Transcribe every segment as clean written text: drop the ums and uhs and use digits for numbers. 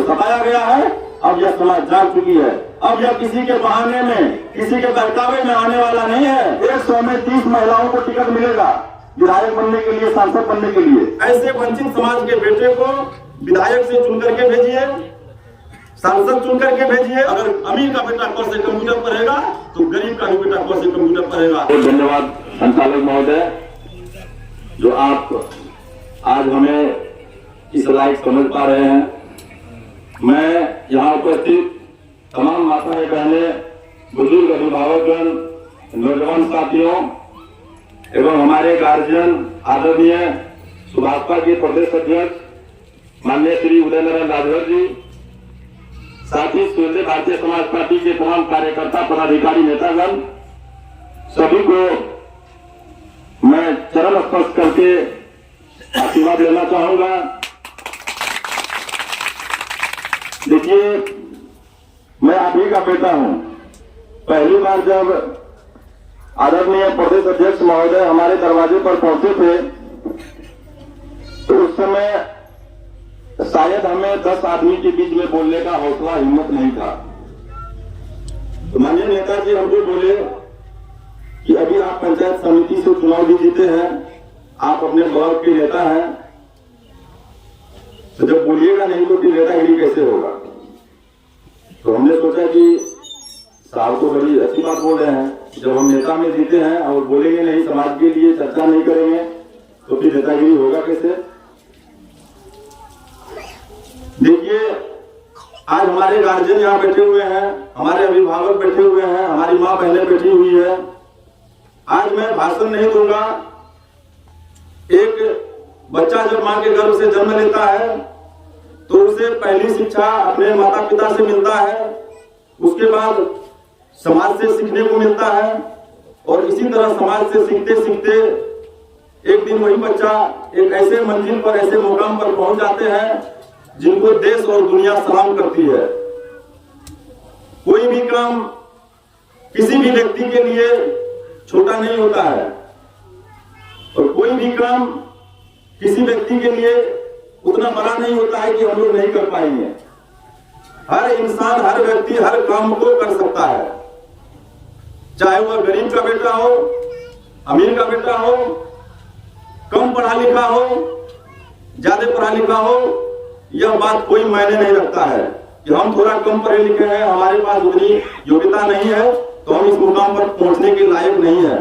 सताया गया है, अब यह समाज जाग चुकी है। अब यह किसी के बहाने में, किसी के बहकावे में आने वाला नहीं है। 100 में 30 महिलाओं को टिकट मिलेगा विधायक बनने के लिए, सांसद बनने के लिए। ऐसे वंचित समाज के बेटे को विधायक से चुन करके भेजिए, सांसद चुन करके भेजिए। अगर अमीर का बेटा कौन से कंप्यूटर पढ़ेगा तो गरीब का भी बेटा कौन से कंप्यूटर पढ़ेगा। धन्यवाद संचालक महोदय, जो आप आज हमें इस लायक समझ पा रहे हैं। मैं यहाँ उपस्थित तमाम माताएं, बहनें, बुजुर्ग, अभिभावकगण, नौजवान साथियों एवं हमारे गार्जियन, आदरणीय सुभाषपा के प्रदेश अध्यक्ष माननीय श्री उदय नारायण राजभर जी, साथ ही स्वतंत्र भारतीय समाज पार्टी के तमाम कार्यकर्ता, पदाधिकारी, नेतागण, सभी को मैं चरण स्पर्श करके आशीर्वाद लेना चाहूंगा। देखिए, मैं आप ही का बेटा हूं। पहली बार जब आदरणीय प्रदेश अध्यक्ष महोदय हमारे दरवाजे पर पहुंचे थे तो उस समय शायद हमें 10 आदमी के बीच में बोलने का हौसला, हिम्मत नहीं था। तो माननीय नेताजी हमको बोले कि अभी आप पंचायत समिति से चुनाव भी जीते हैं, आप अपने ब्लॉक के नेता हैं, तो जब बोलिएगा नहीं तो फिर नेतागिरी कैसे होगा। तो हमने सोचा कि साहब तो बड़ी अच्छी बात बोल रहे हैं, जब हम नेता में जीते हैं और बोलेंगे नहीं, समाज के लिए चर्चा नहीं करेंगे तो फिर नेतागिरी होगा कैसे। देखिए, आज हमारे गार्जियन यहाँ बैठे हुए हैं, हमारे अभिभावक बैठे हुए हैं, हमारी माँ बहनें बैठी हुई है। आज मैं भाषण नहीं दूंगा। एक बच्चा जब माँ के गर्भ से जन्म लेता है तो उसे पहली शिक्षा अपने माता पिता से मिलता है, उसके बाद समाज से सीखने को मिलता है, और इसी तरह समाज से सीखते सीखते एक दिन वही बच्चा एक ऐसे मंजिल पर, ऐसे मुकाम पर पहुंच जाते हैं जिनको देश और दुनिया सलाम करती है। कोई भी काम किसी भी व्यक्ति के लिए छोटा नहीं होता है और कोई भी काम किसी व्यक्ति के लिए उतना बड़ा नहीं होता है कि हम लोग नहीं कर पाएंगे। हर इंसान, हर व्यक्ति हर काम को कर सकता है, चाहे वह गरीब का बेटा हो, अमीर का बेटा हो, कम पढ़ा लिखा हो, ज्यादा पढ़ा लिखा हो। यह बात कोई मायने नहीं रखता है कि हम थोड़ा कम पढ़े लिखे हैं, हमारे पास उतनी योग्यता नहीं है तो हम इस मुकाम पर पहुंचने के लायक नहीं है।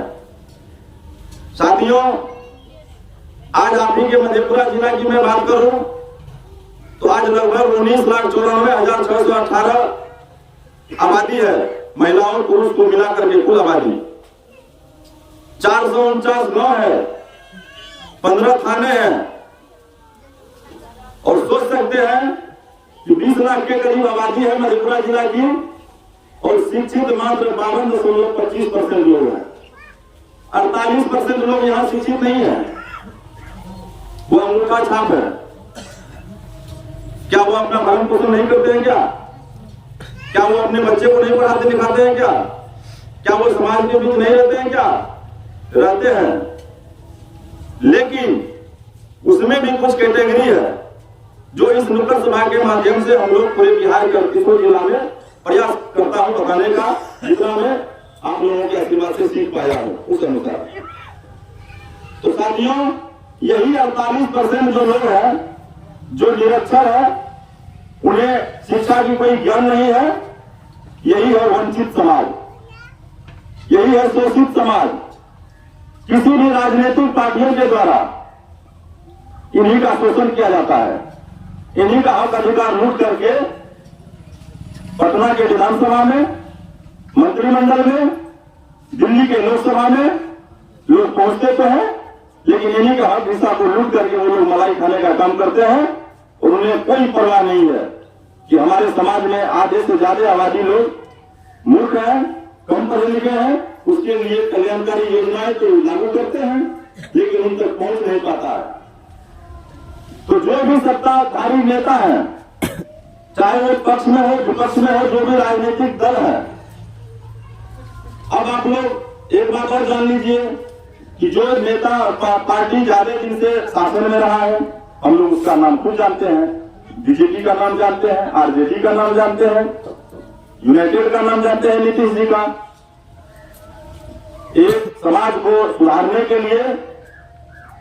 साथियों, आज आप ही के मधेपुरा जिला की मैं बात करूं तो आज लगभग 19,94,618 आबादी है, महिलाओं पुरुष को मिलाकर के कुल आबादी 449 गांव है, 15 थाने हैं, और सोच सकते हैं कि 20 लाख के करीब आबादी है मधेपुरा जिला की और शिक्षित मात्र 52.25% लोग हैं। 48% लोग यहाँ शिक्षित नहीं है, वो अंगूठा छाप है। क्या वो अपना भरण पोषण नहीं करते हैं? क्या वो अपने बच्चे को नहीं पढ़ाते लिखाते हैं? क्या वो समाज के बीच नहीं रहते हैं? रहते हैं, लेकिन उसमें भी कुछ कैटेगरी है जो इस नुक्कड़ सभा के माध्यम से हम लोग पूरे बिहार के 38 जिला में प्रयास करता हूं बताने का, जितना मैं आप लोगों के आशीर्वाद से सीख पाया हूं उस अनुसार। तो साथियों, यही 48% जो लोग हैं जो निरक्षर है, उन्हें शिक्षा की कोई ज्ञान नहीं है, यही है वंचित समाज, यही है शोषित समाज। किसी भी राजनीतिक पार्टियों के द्वारा इन्हीं का शोषण किया जाता है, इन्हीं का हक अधिकार लूट करके पटना के विधानसभा में, मंत्रिमंडल में, दिल्ली के लोकसभा में लोग पहुंचते तो हैं, लेकिन इन्हीं का हक हिस्सा को लूट करके वो लोग मलाई खाने का काम करते हैं और उन्हें कोई परवाह नहीं है कि हमारे समाज में आधे से ज्यादा आबादी लोग मूर्ख हैं, कम पढ़े लिखे हैं। उसके लिए कल्याणकारी योजनाएं तो लागू करते हैं लेकिन उन तक पहुंच नहीं पाता है। तो जो भी सत्ताधारी नेता है, चाहे वो पक्ष में हो, विपक्ष में हो, जो भी राजनीतिक दल है, अब आप लोग एक बात और जान लीजिए कि जो नेता पार्टी ज्यादा दिन से शासन में रहा है, हम लोग उसका नाम खुद जानते हैं, बीजेपी का नाम जानते हैं, आरजेडी का नाम जानते हैं, यूनाइटेड का नाम जानते हैं नीतीश जी का। एक समाज को सुधारने के लिए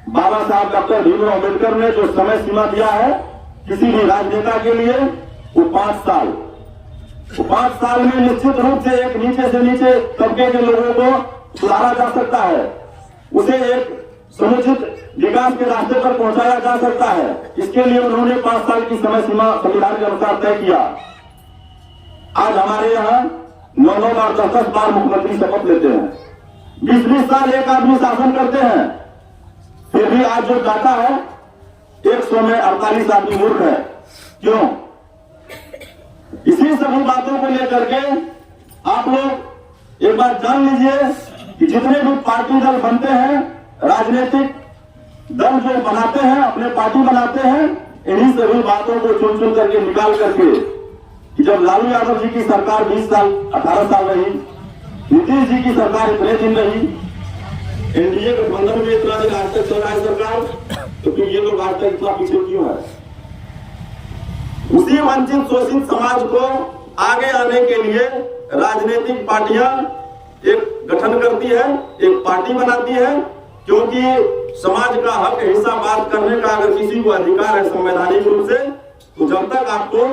बाबा साहब डॉक्टर भीमराव अम्बेडकर ने जो समय सीमा दिया है किसी भी राजनेता के लिए, वो 5 साल। तो 5 साल में निश्चित रूप से एक नीचे से नीचे तबके के लोगों को सुधारा जा सकता है, उसे एक समुचित विकास के रास्ते पर पहुंचाया जा सकता है। इसके लिए उन्होंने 5 साल की समय सीमा संविधान के अनुसार तय किया। आज हमारे यहाँ 9 बार 10 बार मुख्यमंत्री शपथ लेते हैं, 20 साल एक आदमी शासन करते हैं, फिर भी आज जो डाटा है 100 में 48 आदमी मूर्ख है। क्यों? इसी सभी बातों को लेकर के आप लोग एक बार जान लीजिए कि जितने भी पार्टी दल बनते हैं, राजनीतिक दल जो बनाते हैं, अपने पार्टी बनाते हैं, इन्हीं सभी बातों को चुन चुन करके निकाल करके कि जब लालू यादव जी की सरकार 20 साल 18 साल रही, नीतीश जी की सरकार इतने दिन रही, एनडीए गठबंधन में इतना दिन आज तक चल रहा है सरकार, तो फिर ये लोग आज तक इतना पीछे क्यों है? उसी वंचित शोषित समाज को आगे आने के लिए राजनीतिक पार्टियां एक गठन करती है, एक पार्टी बनाती है, क्योंकि समाज का हक हिस्सा बात करने का अगर किसी को अधिकार है संवैधानिक रूप से, तो जब तक आपको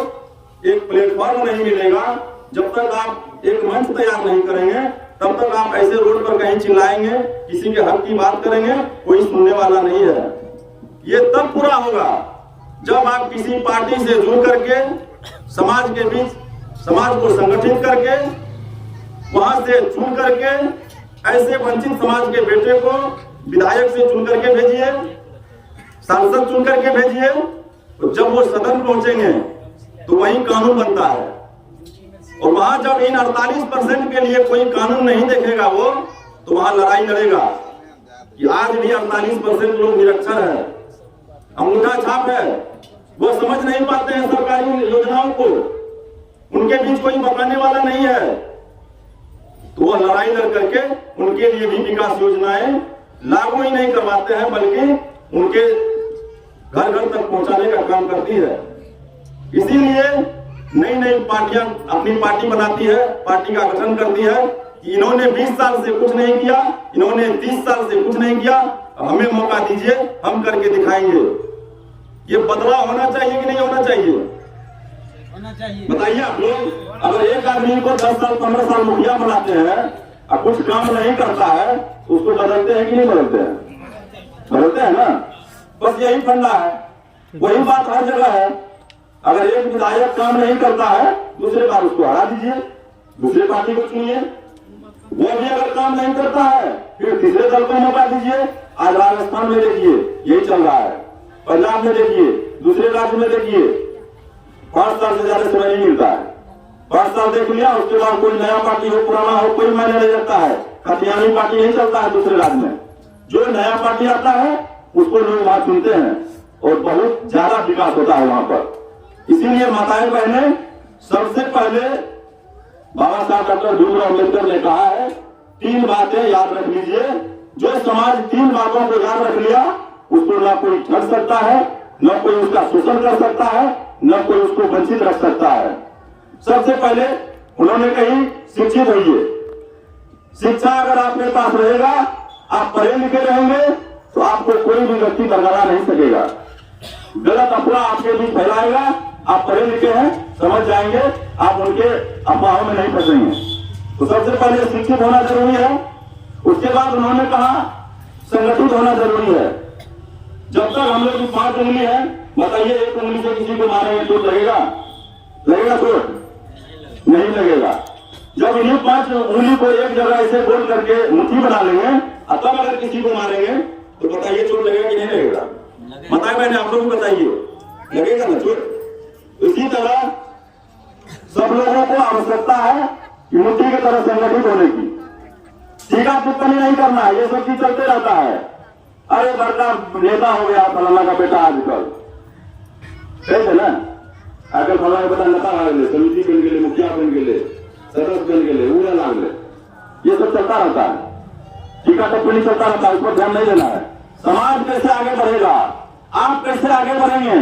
एक प्लेटफॉर्म नहीं मिलेगा, जब तक आप एक मंच तैयार नहीं करेंगे, तब तक आप ऐसे रोड पर कहीं चिल्लाएंगे, किसी के हक की बात करेंगे, कोई सुनने वाला नहीं है। ये तब पूरा होगा जब आप किसी पार्टी से जुड़ करके समाज के बीच समाज को संगठित करके वहां से चुन करके ऐसे वंचित समाज के बेटे को विधायक से चुन करके भेजिए, सांसद चुन करके भेजिए, तो जब वो सदन पहुंचेंगे तो वही कानून बनता है। और वहां जब इन 48% के लिए कोई कानून नहीं देखेगा वो, तो वहां लड़ाई लड़ेगा कि आज भी 48% लोग निरक्षर है, अंगूठा छाप है, वो समझ नहीं पाते हैं सरकारी योजनाओं को, उनके बीच कोई बताने वाला नहीं है, तो वो लड़ाई लड़ करके उनके लिए भी विकास योजनाएं लागू ही नहीं करवाते हैं, बल्कि उनके घर घर तक पहुंचाने का काम करती है। इसीलिए नई नई पार्टियां अपनी पार्टी बनाती है, पार्टी का गठन करती है कि इन्होंने 20 साल से कुछ नहीं किया, इन्होंने 30 साल से कुछ नहीं किया, हमें मौका दीजिए, हम करके दिखाएंगे। ये बदलाव होना चाहिए कि नहीं होना चाहिए? होना चाहिए। बताइए आप लोग, अगर एक आदमी को 10 साल 15 साल मुखिया बनाते हैं और कुछ काम नहीं करता है, तो उसको बदलते हैं कि नहीं बदलते हैं? बदलते हैं ना। बस यही फंडा है, वही बात हर जगह है। अगर एक विधायक काम नहीं करता है, दूसरे बार उसको हरा दीजिए, दूसरे पार्टी को चुनिए। वो भी अगर काम नहीं करता है, फिर तीसरे दल को मौका दीजिए। आज राजस्थान में देखिए यही चल रहा है, पंजाब में देखिए, दूसरे राज्य में देखिए, 5 साल से ज्यादा समय नहीं मिलता है। 5 साल देख लिया, उसके बाद कोई नया पार्टी हो, पुराना हो, कोई मायने नहीं रखता है। खतियानी पार्टी नहीं चलता है दूसरे राज्य में। जो नया पार्टी आता है उसको लोग वहां चुनते हैं और बहुत ज्यादा विकास होता है वहां पर। इसीलिए माताएं बहनें, सबसे पहले बाबा साहब डॉक्टर भीमराव अम्बेडकर ने कहा है, 3 बातें याद रख लीजिए। जो समाज 3 बातों को याद रख लिया, उसको न कोई ठग सकता है, न कोई उसका शोषण कर सकता है, न कोई उसको वंचित रख सकता है। सबसे पहले उन्होंने कही, शिक्षित होइए। शिक्षा अगर आपके पास रहेगा, आप पढ़े लिखे रहेंगे, तो आपको कोई भी व्यक्ति बरगला नहीं सकेगा। गलत अफवाह आपके बीच फैलाएगा, आप पढ़े लिखे हैं, समझ जाएंगे, आप उनके अफवाहों में नहीं फंसेंगे। तो सबसे पहले शिक्षित होना जरूरी है। उसके बाद उन्होंने कहा संगठित होना जरूरी है। जब तक हम लोग की 5 उंगली है, बताइए, एक उंगली से किसी को मारेंगे चोट लगेगा? लगेगा चोट? नहीं लगेगा। जब इन्हीं 5 उंगली को एक जगह ऐसे बोल करके मुट्ठी बना लेंगे, तब अगर किसी को मारेंगे तो बताइए चोट लगेगा कि नहीं लगेगा? बताए मैंने, आप लोग बताइए, लगेगा ना चोट? इसी तरह सब लोगों को आवश्यकता है कि मुट्ठी की तरह संगठित होने की। टीका टिप्पणी नहीं करना है, ये सब चीज चलते रहता है। अरे बड़का नेता हो गया फलाना का बेटा आजकल, कैसे ना, आजकल फलाना का बेटा नेता आ गए, समिति बन गए, मुखिया बन गए, सदस्य बन गए, उड़ा लाग गए, ये सब चलता रहता है। टीका टिप्पणी चलता रहता है, उस पर ध्यान नहीं देना है। समाज कैसे आगे बढ़ेगा, आप कैसे आगे बढ़ेंगे,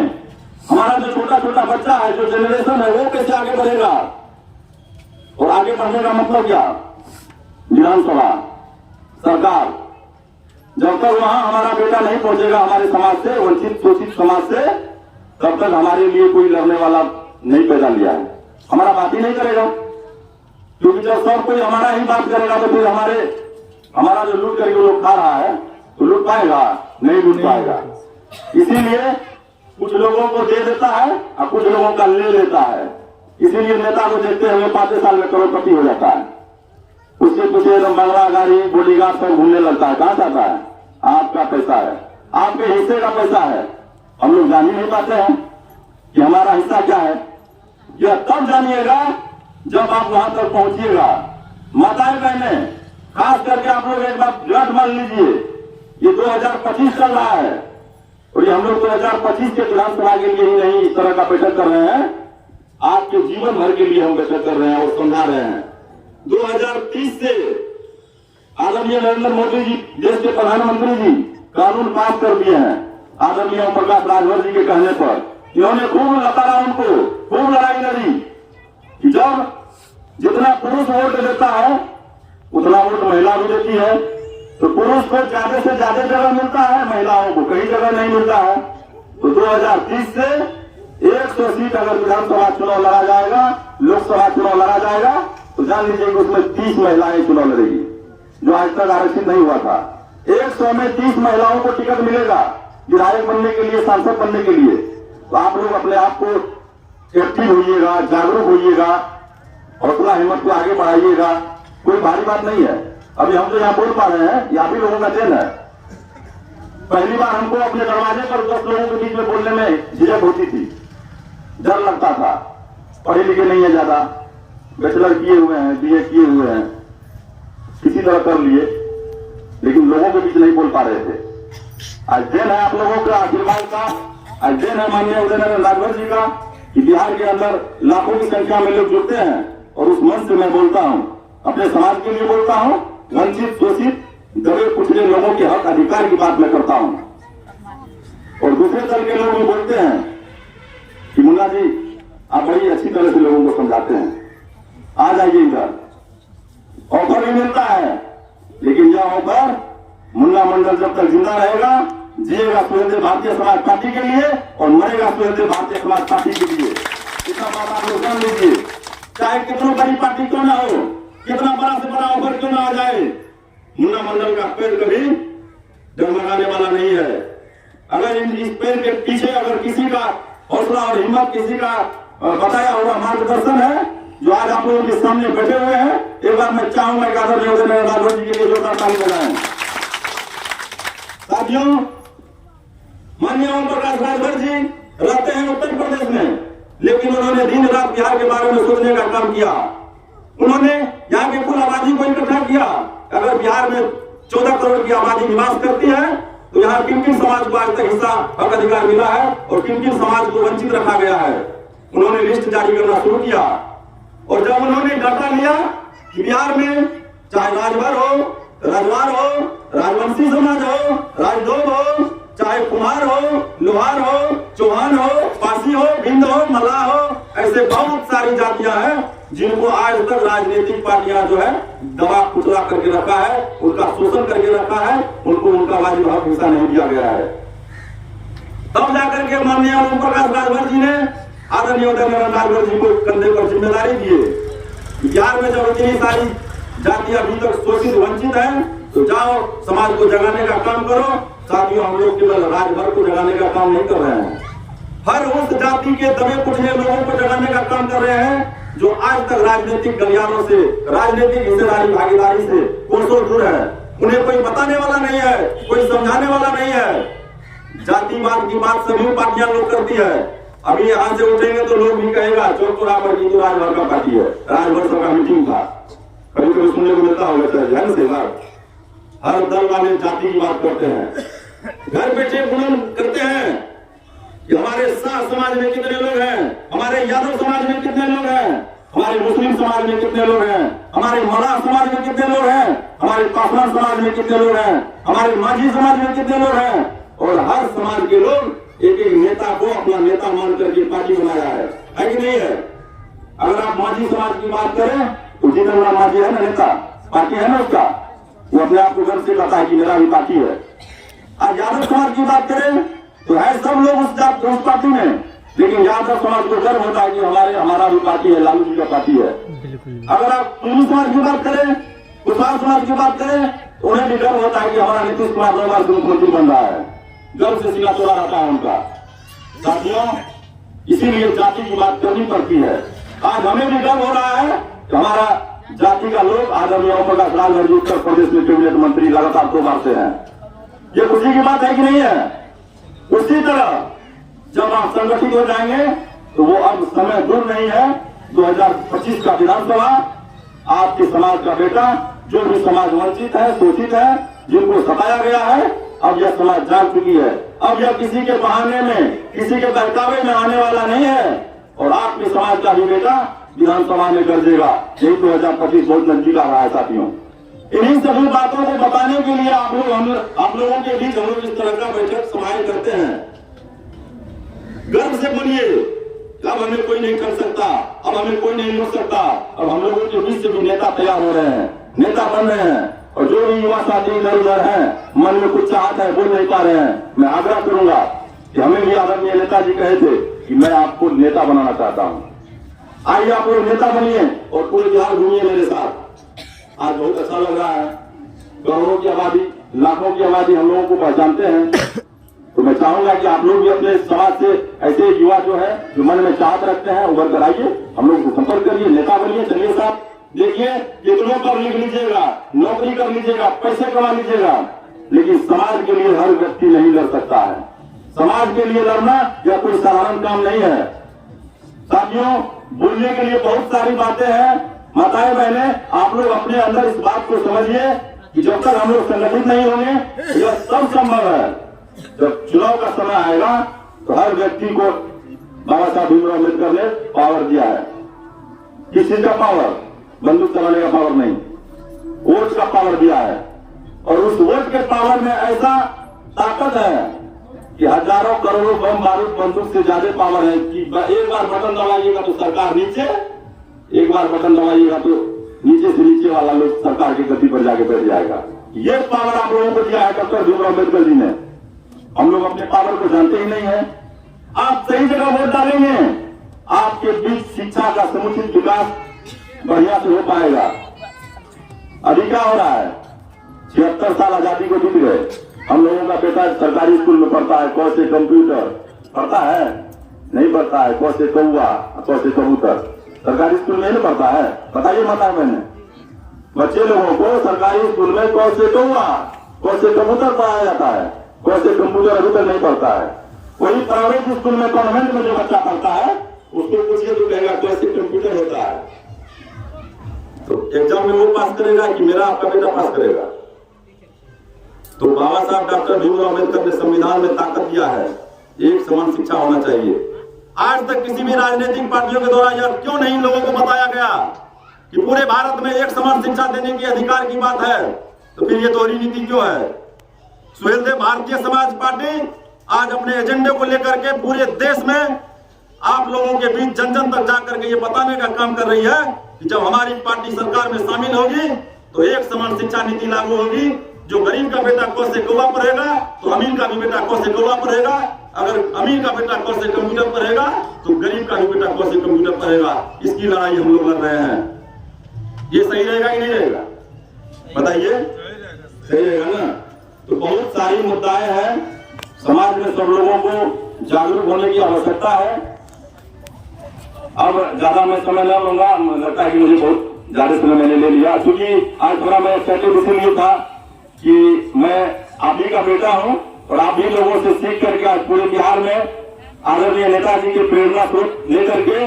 हमारा जो छोटा छोटा बच्चा है, जो जनरेशन है, वो कैसे आगे बढ़ेगा? और आगे बढ़ने का मतलब क्या? विधानसभा सरकार, जब तक वहां हमारा बेटा नहीं पहुंचेगा हमारे समाज से, वंचित शोषित समाज से, तब तक हमारे लिए कोई लड़ने वाला नहीं पैदा लिया है। हमारा बात ही नहीं करेगा, क्योंकि जब सब कोई हमारा ही बात करेगा तो फिर हमारा जो लूट करके लोग खा रहा है तो लूट पाएगा? नहीं लूट पाएगा। इसीलिए कुछ लोगों को दे देता है और कुछ लोगों का ले लेता है। इसीलिए नेता को देखते हुए 5 साल में करोड़पति हो जाता है, उसके पीछे बंगला गाड़ी बॉडीगार्ड सब घूमने लगता है। कहां जाता है? आपका पैसा है, आपके हिस्से का पैसा है। हम लोग जान ही नहीं पाते हैं कि हमारा हिस्सा क्या है। यह तब जानिएगा जब आप वहां तक पहुंचिएगा। माताएं बहनें, खास करके आप लोग एक बार दृढ़ मान लीजिए, ये 2025 चल रहा है और ये हम लोग 2025 के विधानसभा के लिए ही नहीं इस तरह का बैठक कर रहे हैं, आपके जीवन भर के लिए हम बैठक कर रहे हैं और समझा रहे हैं। 2030 से आदरणीय नरेंद्र मोदी जी, देश के प्रधानमंत्री जी, कानून पास कर दिए हैं। आदरणीय ओम प्रकाश राजभर जी के कहने पर इन्होंने खूब लताड़ा, उनको खूब लड़ाई लड़ी कि जब जितना पुरुष वोट देता है उतना वोट महिला भी देती है, तो पुरुष को ज्यादा से ज्यादा जगह मिलता है, महिलाओं को कहीं जगह नहीं मिलता है। तो 2030 से 100 सीट अगर विधानसभा चुनाव लड़ा जाएगा, लोकसभा चुनाव लड़ा जाएगा, तो जान लीजिए कि उसमें 30 महिलाएं चुनाव लड़ेगी, जो आज तक आरक्षित नहीं हुआ था। 100 में 30 महिलाओं को टिकट मिलेगा विधायक बनने के लिए, सांसद बनने के लिए। तो आप लोग अपने आप को एक्टिव होइएगा, जागरूक होइएगा, हौसला हिम्मत को आगे बढ़ाइएगा। कोई भारी बात नहीं है। अभी हम तो यहाँ बोल पा रहे हैं, यह भी लोगों का देन है। पहली बार हमको अपने दरवाजे पर 10 लोगों के बीच में बोलने में झिझक होती थी, डर लगता था। पढ़े लिखे नहीं है ज्यादा, बैचलर किए हुए हैं, BA किए हुए हैं, किसी तरह कर लिए, लेकिन लोगों के बीच नहीं बोल पा रहे थे। आज दिन है आप लोगों का आशीर्वाद का, आज दिन है माननीय उदय नारायण राजभर जी का, कि बिहार के अंदर लाखों की संख्या में लोग जुड़ते हैं और उस मंच से मैं बोलता हूं, अपने समाज के लिए बोलता हूं, वंचित शोषित दबे कुचले लोगों के हक अधिकार की बात मैं करता हूं। और दूसरे दल के लोग भी बोलते हैं कि मुन्ना जी आप बड़ी अच्छी तरह से लोगों को समझाते हैं, आ जाइए इधर। ऑफर भी मिलता है, लेकिन यह ऑफर मुन्ना मंडल जब तक जिंदा रहेगा, जिएगा स्वतंत्र भारतीय समाज पार्टी के लिए और मरेगा स्वतंत्र भारतीय समाज पार्टी के लिए। इतना बात आप लोग जान लीजिए। चाहे कितनी बड़ी पार्टी क्यों ना हो, कितना बड़ा से बड़ा ऑफर क्यों ना आ जाए, मुन्ना मंडल का पेड़ कभी डगमगाने वाला नहीं है। अगर इस पेड़ के पीछे अगर किसी का हौसला और हिम्मत, किसी का बताया हुआ मार्गदर्शन है, जो आज आप लोगों के सामने बैठे हुए हैं, एक बार मैं चाहूंगा कि आदरणीय उदय नारायण राजभर जी के लिए जोरदार ताली बजाएं। साथियों, माननीय ओम प्रकाश राजभर जी रहते हैं उत्तर प्रदेश में, लेकिन उन्होंने दिन रात बिहार के बारे में सोचने का काम किया। उन्होंने यहाँ की कुल आबादी को इकट्ठा किया। अगर बिहार में 14 करोड़ की आबादी निवास करती है, तो यहाँ किन किन समाज को आज तक हिस्सा हक अधिकार मिला है और किन किन समाज को वंचित रखा गया है, उन्होंने लिस्ट जारी करना शुरू किया। और जब उन्होंने डाटा लिया कि बिहार में चाहे राजभर हो, राजवार हो, राजवंशी समाज हो, राजदोब हो, चाहे कुम्हार हो, लोहार हो, चौहान हो, पासी हो, भिंड हो, मल्लाह हो, ऐसे बहुत सारी जातियां हैं जिनको आज तक राजनीतिक पार्टियां जो है दबा कुचला करके रखा है, उनका शोषण करके रखा है, उनको उनका वाजिब हक हिस्सा नहीं दिया गया है। तब जाकर के माननीय ओम प्रकाश राजभर जी ने आदरणीय उदय नारायण राजभर जी को कंधे पर जिम्मेदारी दिए। बिहार में जब इतनी सारी जातियां अभी तक शोषित वंचित है, तो जाओ समाज को जगाने का काम करो। साथियों, हम लोग केवल राजभर को जगाने का काम नहीं कर रहे हैं, हर उस जाति के दबे कुचले लोगों को जगाने का काम कर रहे हैं जो आज तक राजनीतिक गलियारों से, राजनीतिक हिस्सेदारी भागीदारी से कोसों दूर है। उन्हें कोई बताने वाला नहीं है, कोई समझाने वाला नहीं है। जातिवाद की बात सभी पार्टियां लोग करती है। अभी यहाँ से उठेंगे तो लोग भी कहेगा चौथुरा पर की तो राजभर का पार्टी है, राजभर सबका मीटिंग था। कभी कभी सुनने को मिलता होगा, ध्यान से बात, हर दल वाले जाति की बात करते हैं, घर बैठे गुणन करते हैं कि हमारे शाह समाज में कितने लोग हैं, हमारे यादव समाज में कितने लोग हैं, हमारे मुस्लिम समाज में कितने लोग हैं, हमारे मराठा समाज में कितने लोग हैं, हमारे पासवान समाज में कितने लोग हैं, हमारे माझी समाज में कितने लोग हैं। और हर समाज के लोग एक एक नेता को अपना नेता मान करके पार्टी बनाया है कि नहीं है? अगर आप माझी समाज की बात करें तो जितेंद्र माझी है ना नेता, पार्टी है ना उसका, वो अपने आप को गर्व से कहता है कि मेरा भी पार्टी है। आज यादव समाज की बात करें तो है सब लोग उस पार्टी में, लेकिन यादव समाज को गर्व होता है कि हमारा भी पार्टी है, लालू जी का पार्टी है। अगर आप कुल्लू समाज की बात करें, कुशवाहा समाज की बात करें तो उन्हें भी गर्व होता है कि हमारा नीतीश कुमार 2 बार मुख्यमंत्री बन रहा है, गर्व से सिला तोड़ा रहता है उनका। साथियों, इसीलिए जाति की बात करनी पड़ती है। आज हमें भी गर्व हो रहा है कि हमारा जाति का लोग आदरणीय ओम प्रकाश राजभर जी उत्तर प्रदेश में कैबिनेट मंत्री लगातार 2 बार से हैं। ये खुशी की बात है कि नहीं है? उसी तरह जब आप संगठित हो जाएंगे तो वो अब समय दूर नहीं है, 2025 का विधानसभा आपके समाज का बेटा, जो भी समाज वंचित है, शोषित है, जिनको सताया गया है, अब यह समाज जाग चुकी है। अब यह किसी के बहाने में, किसी के बहकावे में आने वाला नहीं है, और आपके समाज का भी बेटा विधानसभा में गरजेगा। यही 2025 बहुत नजदीक आ रहा है साथियों। इन्हीं सभी बातों को बताने के लिए आप लोगों के बीच हम लोग इस तरह का बैठक समाहित करते हैं। गर्व से बोलिए, अब हमें कोई नहीं कर सकता, अब हमें कोई नहीं रोक सकता। अब हम लोगों के बीच से भी नेता तैयार हो रहे हैं, नेता बन रहे हैं, और जो भी युवा साथी इधर उधर हैं, मन में कुछ चाहता है, बोल नहीं पा रहे हैं, मैं आग्रह करूंगा कि हमें भी आदरणीय नेताजी कहे थे कि मैं आपको नेता बनाना चाहता हूं, आइए आप लोग नेता बनिए और पूरे बिहार घूमिए मेरे साथ। आज बहुत अच्छा लग रहा है, करोड़ों की आबादी, लाखों की आबादी हम लोगों को पहचानते हैं। तो मैं चाहूंगा कि आप लोग भी अपने समाज से ऐसे युवा जो है, जो मन में चाहत रखते हैं, उभर कर आइए, हम लोग को संपर्क करिए, नेता बनिए। चलिए साहब, देखिए कितनों पर लिख लीजिएगा, नौकरी कर लीजिएगा, पैसे कमा लीजिएगा, लेकिन समाज के लिए हर व्यक्ति नहीं लड़ सकता है। समाज के लिए लड़ना यह कोई साधारण काम नहीं है साथियों। बोलने के लिए बहुत सारी बातें हैं। माताएं बहने, आप लोग अपने अंदर इस बात को समझिए कि जब तक हम लोग संगठित नहीं होंगे यह सब संभव है। जब चुनाव का समय आएगा तो हर व्यक्ति को बाबा साहब भीमराव अम्बेडकर ने पावर दिया है। किस चीज का पावर? बंदूक चलाने का पावर नहीं, वोट का पावर दिया है। और उस वोट के पावर में ऐसा ताकत है कि हजारों करोड़ों बम बारूद बंदूक से ज्यादा पावर है कि एक बार बटन दबाइएगा तो सरकार नीचे, एक बार बटन दबाइएगा तो नीचे से नीचे वाला लोग सरकार की गति पर जाके बैठ जाएगा। ये पावर आप लोगों को दिया है डॉक्टर भीमराव अम्बेडकर जी ने। हम लोग अपने पावर को जानते ही नहीं है। आप सही जगह वोट डालेंगे, आपके बीच शिक्षा का समुचित विकास बढ़िया से हो पाएगा। अभी क्या हो रहा है, 76 साल आजादी को बीत गए, हम लोगों का बेटा सरकारी स्कूल में पढ़ता है, क से कंप्यूटर पढ़ता है, नहीं पढ़ता है, क से कौवा, क से कबूतर, सरकारी स्कूल में नहीं पढ़ता है। बताइए माता बहने, बच्चे लोगों को सरकारी स्कूल में क से कौवा, क से कबूतर पढ़ाया जाता है, क से कंप्यूटर अभी तक नहीं पढ़ता है। वही प्राइवेट स्कूल में, कॉन्वेंट में जो बच्चा पढ़ता है उसको पूछिए तो कहेगा क से कंप्यूटर होता है। तो एग्जाम में वो पास करेगा कि मेरा आपका बेटा पास करेगा? तो बाबा साहब डॉक्टर भीमराव अम्बेडकर ने संविधान में ताकत दिया है, एक समान शिक्षा होना चाहिए। आज तक किसी भी राजनीतिक पार्टियों के द्वारा यह क्यों नहीं लोगों को बताया गया कि पूरे भारत में एक समान शिक्षा देने की अधिकार की बात है? तो फिर ये दोहरी नीति क्यों है? सुहेल देव भारतीय समाज पार्टी आज अपने एजेंडे को लेकर के पूरे देश में आप लोगों के बीच जन जन तक जाकर के ये बताने का काम कर रही है कि जब हमारी पार्टी सरकार में शामिल होगी तो एक समान शिक्षा नीति लागू होगी। जो गरीब का बेटा क से कौवा पढ़ेगा तो अमीर का भी बेटा क से कौवा पढ़ेगा, अगर अमीर का बेटा क से कंप्यूटर पढ़ेगा तो गरीब का भी बेटा क से कंप्यूटर पढ़ेगा। इसकी लड़ाई हम लोग लड़ रहे हैं। ये सही रहेगा कि नहीं रहेगा? बताइए, सही रहेगा ना? तो बहुत सारी मुद्दाएं हैं, समाज में सब लोगों को जागरूक होने की आवश्यकता है। अब ज्यादा मैं समय न लूंगा, लगता है कि मुझे बहुत ज्यादा समय मैंने ले लिया, क्योंकि आज थोड़ा मैं एक्साइटेड इसलिए था कि मैं आप ही का बेटा हूं और आप भी लोगों से सीख करके आज पूरे बिहार में आदरणीय नेताजी के प्रेरणा स्रोत लेकर के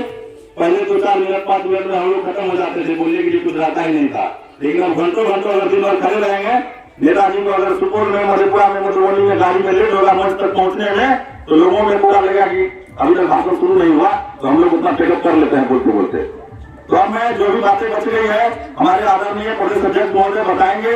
पहले 2-4 मिनट 5 मिनट में हम लोग खत्म हो जाते थे, बोलने के लिए कुछ रहता ही नहीं था। लेकिन अब घंटों घंटों अगर दिन भर खड़े रहेंगे, नेताजी को अगर सुपौल में, मधेपुरा में, मधुबनी में गाड़ी में लेट होगा मंच तक पहुंचने में, तो लोगों में पूरा लगेगा कि अभी तक भाषण शुरू नहीं हुआ, तो हम लोग उतना टेकअप कर लेते हैं बोलते बोलते। तो अब मैं जो भी बातें बच गई है हमारे आदरणीय प्रदेश अध्यक्ष महोदय बताएंगे।